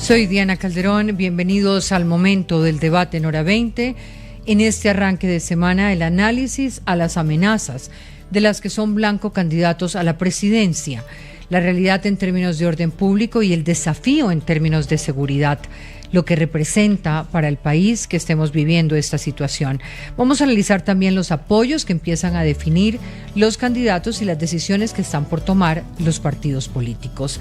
Soy Diana Calderón, bienvenidos al momento del debate en Hora 20. En este arranque de semana, el análisis a las amenazas de las que son blanco candidatos a la presidencia, la realidad en términos de orden público y el desafío en términos de seguridad, lo que representa para el país que estemos viviendo esta situación. Vamos a analizar también los apoyos que empiezan a definir los candidatos y las decisiones que están por tomar los partidos políticos.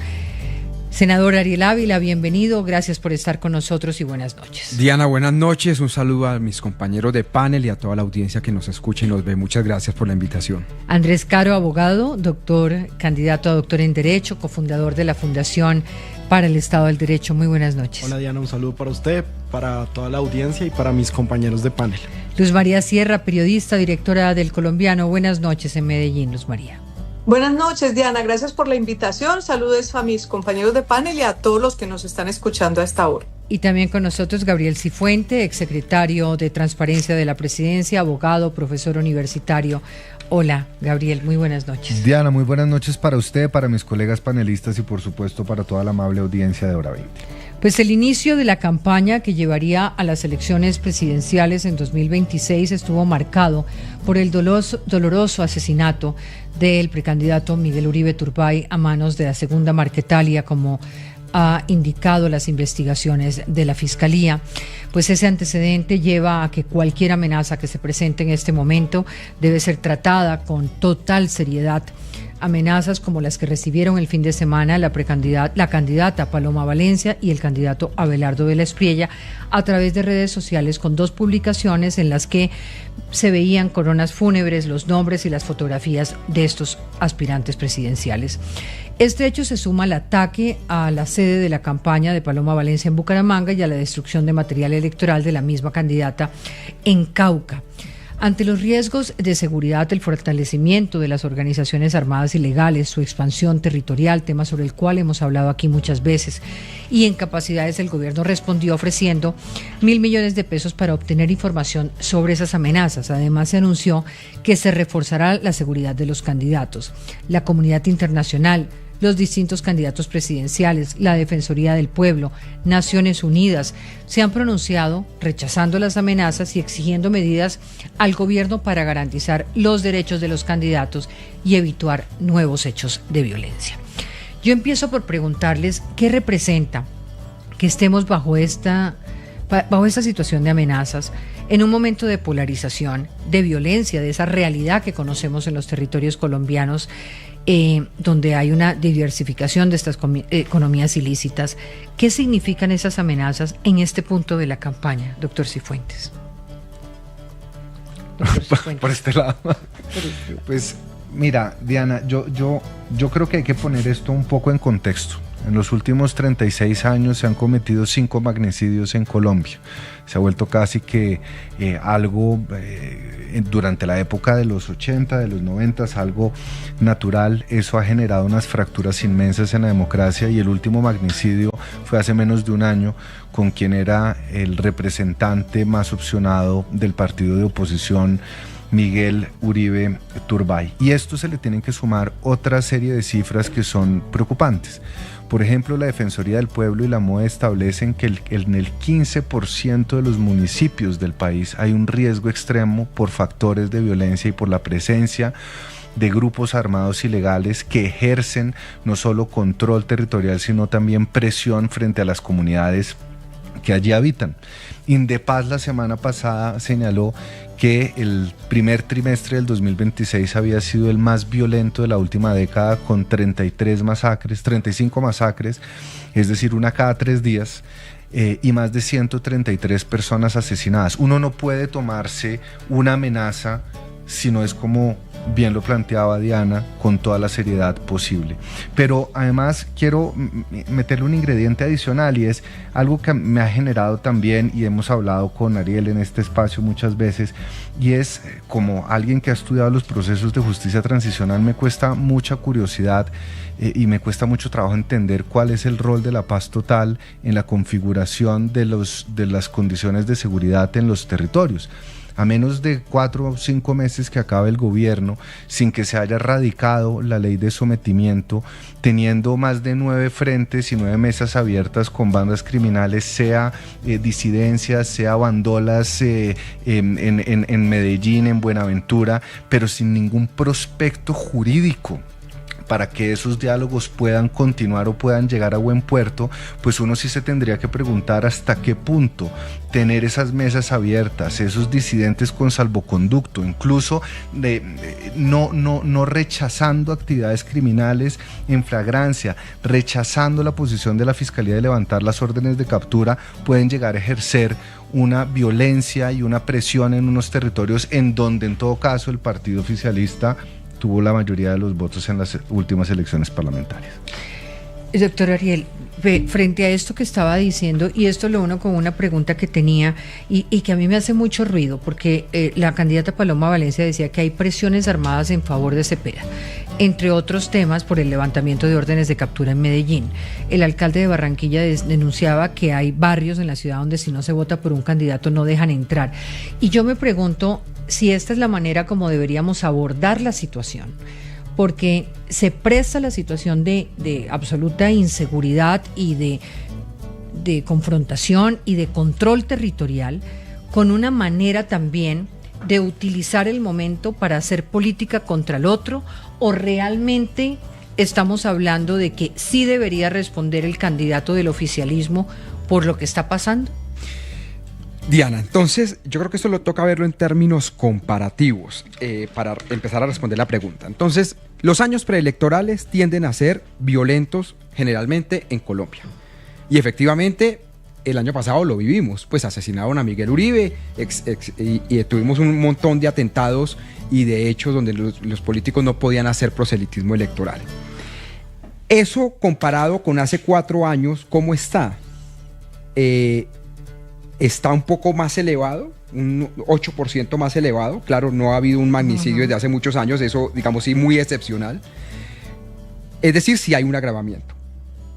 Senador Ariel Ávila, bienvenido, gracias por estar con nosotros y buenas noches. Diana, buenas noches, un saludo a mis compañeros de panel y a toda la audiencia que nos escucha y nos ve. Muchas gracias por la invitación. Andrés Caro, abogado, doctor, candidato a doctor en Derecho, cofundador de la Fundación para el Estado del Derecho. Muy buenas noches. Hola Diana, un saludo para usted, para toda la audiencia y para mis compañeros de panel. Luz María Sierra, periodista, directora del Colombiano. Buenas noches en Medellín, Luz María. Buenas noches, Diana. Gracias por la invitación. Saludos a mis compañeros de panel y a todos los que nos están escuchando a esta hora. Y también con nosotros Gabriel Cifuente, exsecretario de Transparencia de la Presidencia, abogado, profesor universitario. Hola, Gabriel, muy buenas noches. Diana, muy buenas noches para usted, para mis colegas panelistas y por supuesto para toda la amable audiencia de Hora 20. Pues el inicio de la campaña que llevaría a las elecciones presidenciales en 2026 estuvo marcado por el doloroso asesinato del precandidato Miguel Uribe Turbay a manos de la Segunda Marquetalia, como ha indicado las investigaciones de la Fiscalía. Pues ese antecedente lleva a que cualquier amenaza que se presente en este momento debe ser tratada con total seriedad. Amenazas como las que recibieron el fin de semana la candidata Paloma Valencia y el candidato Abelardo de la Espriella a través de redes sociales, con dos publicaciones en las que se veían coronas fúnebres, los nombres y las fotografías de estos aspirantes presidenciales. Este hecho se suma al ataque a la sede de la campaña de Paloma Valencia en Bucaramanga y a la destrucción de material electoral de la misma candidata en Cauca. Ante los riesgos de seguridad, el fortalecimiento de las organizaciones armadas ilegales, su expansión territorial, tema sobre el cual hemos hablado aquí muchas veces, y en capacidades, el gobierno respondió ofreciendo 1.000 millones de pesos para obtener información sobre esas amenazas. Además, se anunció que se reforzará la seguridad de los candidatos. La comunidad internacional, los distintos candidatos presidenciales, la Defensoría del Pueblo, Naciones Unidas, se han pronunciado rechazando las amenazas y exigiendo medidas al gobierno para garantizar los derechos de los candidatos y evitar nuevos hechos de violencia. Yo empiezo por preguntarles qué representa que estemos bajo esta situación de amenazas, en un momento de polarización, de violencia, de esa realidad que conocemos en los territorios colombianos, donde hay una diversificación de estas economías ilícitas. ¿Qué significan esas amenazas en este punto de la campaña, doctor Cifuentes? Por este lado. Pues mira, Diana, yo creo que hay que poner esto un poco en contexto. En los últimos 36 años se han cometido 5 magnicidios en Colombia. Se ha vuelto casi que algo, durante la época de los 80, de los 90, algo natural. Eso ha generado unas fracturas inmensas en la democracia, y el último magnicidio fue hace menos de un año con quien era el representante más opcionado del partido de oposición, Miguel Uribe Turbay. Y esto se le tienen que sumar otra serie de cifras que son preocupantes. Por ejemplo, la Defensoría del Pueblo y la MOE establecen que en el 15% de los municipios del país hay un riesgo extremo por factores de violencia y por la presencia de grupos armados ilegales que ejercen no solo control territorial, sino también presión frente a las comunidades que allí habitan. Indepaz la semana pasada señaló que el primer trimestre del 2026 había sido el más violento de la última década, con 35 masacres, es decir, una cada 3 días, y más de 133 personas asesinadas. Uno no puede tomarse una amenaza si no es, como bien lo planteaba Diana, con toda la seriedad posible. Pero además quiero meterle un ingrediente adicional, y es algo que me ha generado también, y hemos hablado con Ariel en este espacio muchas veces, y es, como alguien que ha estudiado los procesos de justicia transicional, me cuesta mucha curiosidad y me cuesta mucho trabajo entender cuál es el rol de la paz total en la configuración de las condiciones de seguridad en los territorios. a menos de 4 o 5 meses que acabe el gobierno, sin que se haya radicado la ley de sometimiento, teniendo más de 9 frentes y 9 mesas abiertas con bandas criminales, sea disidencias, sea bandolas en Medellín, en Buenaventura, pero sin ningún prospecto jurídico para que esos diálogos puedan continuar o puedan llegar a buen puerto, pues uno sí se tendría que preguntar hasta qué punto tener esas mesas abiertas, esos disidentes con salvoconducto, incluso no rechazando actividades criminales en flagrancia, rechazando la posición de la Fiscalía de levantar las órdenes de captura, pueden llegar a ejercer una violencia y una presión en unos territorios en donde en todo caso el partido oficialista tuvo la mayoría de los votos en las últimas elecciones parlamentarias. Doctor Ariel, frente a esto que estaba diciendo, y esto lo uno con una pregunta que tenía y que a mí me hace mucho ruido, porque la candidata Paloma Valencia decía que hay presiones armadas en favor de Cepeda, entre otros temas por el levantamiento de órdenes de captura en Medellín. El alcalde de Barranquilla denunciaba que hay barrios en la ciudad donde si no se vota por un candidato no dejan entrar. Y yo me pregunto si esta es la manera como deberíamos abordar la situación, porque se presta la situación de absoluta inseguridad y de confrontación y de control territorial, con una manera también de utilizar el momento para hacer política contra el otro, o realmente estamos hablando de que sí debería responder el candidato del oficialismo por lo que está pasando. Diana, entonces yo creo que esto lo toca verlo en términos comparativos para empezar a responder la pregunta. Entonces, los años preelectorales tienden a ser violentos generalmente en Colombia. Y efectivamente, el año pasado lo vivimos, pues asesinaron a Miguel Uribe y tuvimos un montón de atentados y de hechos donde los políticos no podían hacer proselitismo electoral. Eso comparado con hace 4 años, ¿cómo está? Está un poco más elevado, un 8% más elevado. Claro, no ha habido un magnicidio desde hace muchos años, eso, digamos, sí, muy excepcional. Es decir, sí hay un agravamiento,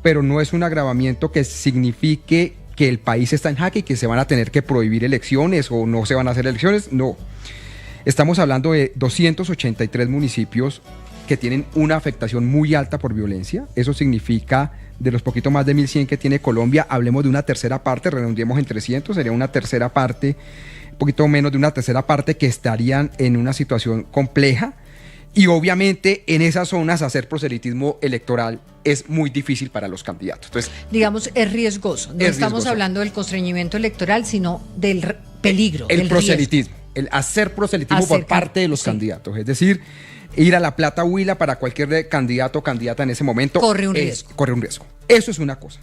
pero no es un agravamiento que signifique que el país está en jaque y que se van a tener que prohibir elecciones o no se van a hacer elecciones. No. Estamos hablando de 283 municipios que tienen una afectación muy alta por violencia. Eso significa, de los poquito más de 1.100 que tiene Colombia, hablemos de una tercera parte, redondeemos en 300, sería una tercera parte, un poquito menos de una tercera parte que estarían en una situación compleja. Y obviamente en esas zonas hacer proselitismo electoral es muy difícil para los candidatos. Entonces, digamos, es riesgoso. No estamos hablando del constreñimiento electoral, sino del peligro. El proselitismo, el hacer proselitismo por parte de los candidatos. Es decir, ir a la Plata Huila para cualquier candidato o candidata en ese momento corre un riesgo. Eso es una cosa.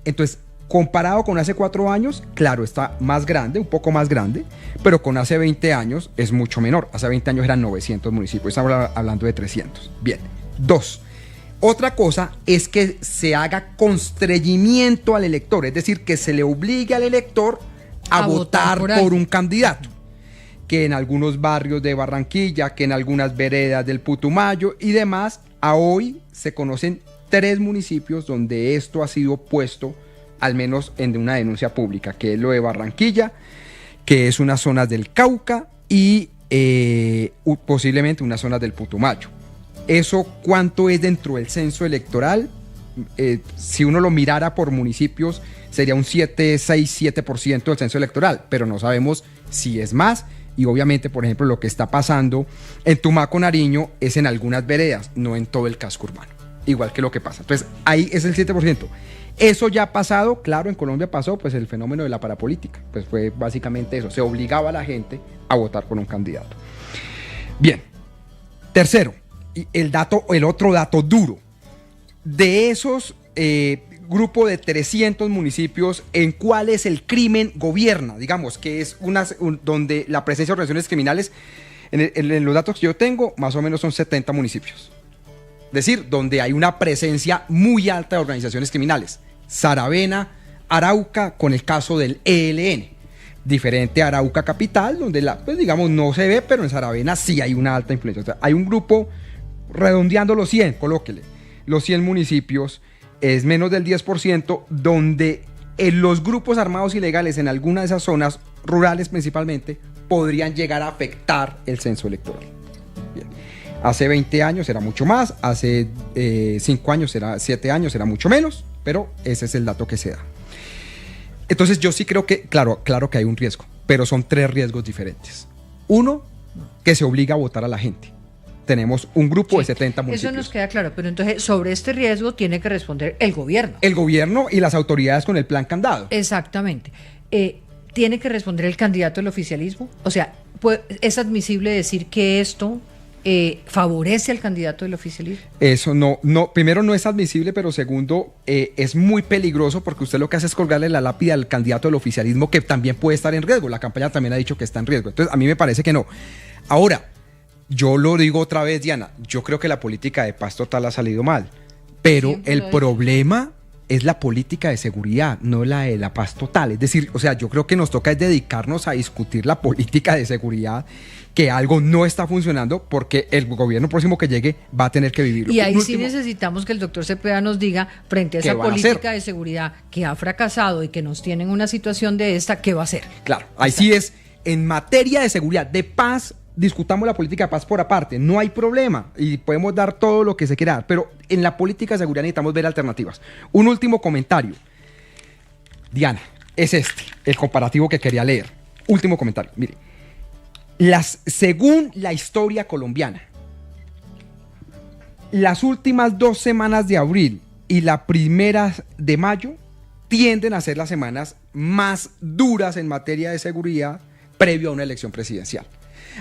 Entonces, comparado con hace 4 años, claro, está más grande, un poco más grande, pero con hace 20 años es mucho menor. Hace 20 años eran 900 municipios, estamos hablando de 300. Bien. 2. Otra cosa es que se haga constreñimiento al elector, es decir, que se le obligue al elector a votar por un candidato. Que en algunos barrios de Barranquilla, que en algunas veredas del Putumayo y demás, a hoy se conocen 3 municipios donde esto ha sido puesto, al menos en una denuncia pública, que es lo de Barranquilla, que es unas zonas del Cauca y posiblemente unas zonas del Putumayo. ¿Eso cuánto es dentro del censo electoral? Si uno lo mirara por municipios, sería un 7% del censo electoral, pero no sabemos si es más. Y obviamente, por ejemplo, lo que está pasando en Tumaco, Nariño, es en algunas veredas, no en todo el casco urbano, igual que lo que pasa. Entonces, ahí es el 7%. Eso ya ha pasado, claro, en Colombia pasó pues el fenómeno de la parapolítica, pues fue básicamente eso, se obligaba a la gente a votar por un candidato. Bien, tercero, el otro dato duro, de esos grupo de 300 municipios en cuáles el crimen gobierna, digamos, que es donde la presencia de organizaciones criminales, en los datos que yo tengo, más o menos son 70 municipios. Es decir, donde hay una presencia muy alta de organizaciones criminales. Saravena, Arauca, con el caso del ELN. Diferente a Arauca capital, donde pues digamos no se ve, pero en Saravena sí hay una alta influencia. O sea, hay un grupo, redondeando los 100, colóquele, los 100 municipios, es menos del 10%, donde los grupos armados ilegales en alguna de esas zonas rurales principalmente podrían llegar a afectar el censo electoral. Bien. Hace 20 años era mucho más, hace 5 años, 7 años era mucho menos, pero ese es el dato que se da. Entonces yo sí creo que, claro que hay un riesgo, pero son 3 riesgos diferentes. Uno, que se obliga a votar a la gente. Tenemos un grupo de 70 municipios. Eso nos queda claro, pero entonces sobre este riesgo tiene que responder el gobierno. El gobierno y las autoridades con el plan candado. Exactamente. ¿Tiene que responder el candidato del oficialismo? O sea, ¿es admisible decir que esto favorece al candidato del oficialismo? Eso no, primero no es admisible, pero segundo, es muy peligroso porque usted lo que hace es colgarle la lápida al candidato del oficialismo, que también puede estar en riesgo. La campaña también ha dicho que está en riesgo. Entonces, a mí me parece que no. Ahora, yo lo digo otra vez, Diana, yo creo que la política de paz total ha salido mal, pero Siempre el problema es la política de seguridad, no la de la paz total. Es decir, o sea, yo creo que nos toca es dedicarnos a discutir la política de seguridad, que algo no está funcionando porque el gobierno próximo que llegue va a tener que vivirlo. Y ahí sí necesitamos que el doctor Cepeda nos diga, frente a esa política de seguridad que ha fracasado y que nos tiene en una situación de esta, ¿qué va a hacer? Claro, ahí sí es, en materia de seguridad, de paz, discutamos la política de paz por aparte, no hay problema y podemos dar todo lo que se quiera dar, pero en la política de seguridad necesitamos ver alternativas. Un último comentario, Diana, es el comparativo que quería leer. Último comentario, mire, según la historia colombiana, las últimas 2 semanas de abril y la primera de mayo tienden a ser las semanas más duras en materia de seguridad previo a una elección presidencial.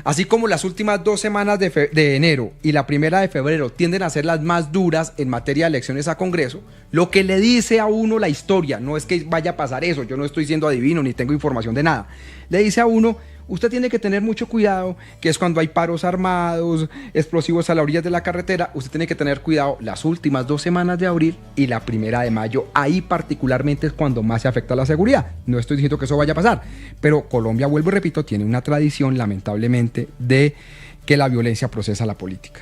Así como las últimas 2 semanas de enero y la primera de febrero tienden a ser las más duras en materia de elecciones a Congreso, lo que le dice a uno la historia, no es que vaya a pasar eso, yo no estoy siendo adivino ni tengo información de nada, le dice a uno, usted tiene que tener mucho cuidado, que es cuando hay paros armados, explosivos a la orilla de la carretera, usted tiene que tener cuidado las últimas 2 semanas de abril y la primera de mayo, ahí particularmente es cuando más se afecta la seguridad. No estoy diciendo que eso vaya a pasar, pero Colombia, vuelvo y repito, tiene una tradición lamentablemente de que la violencia procesa la política.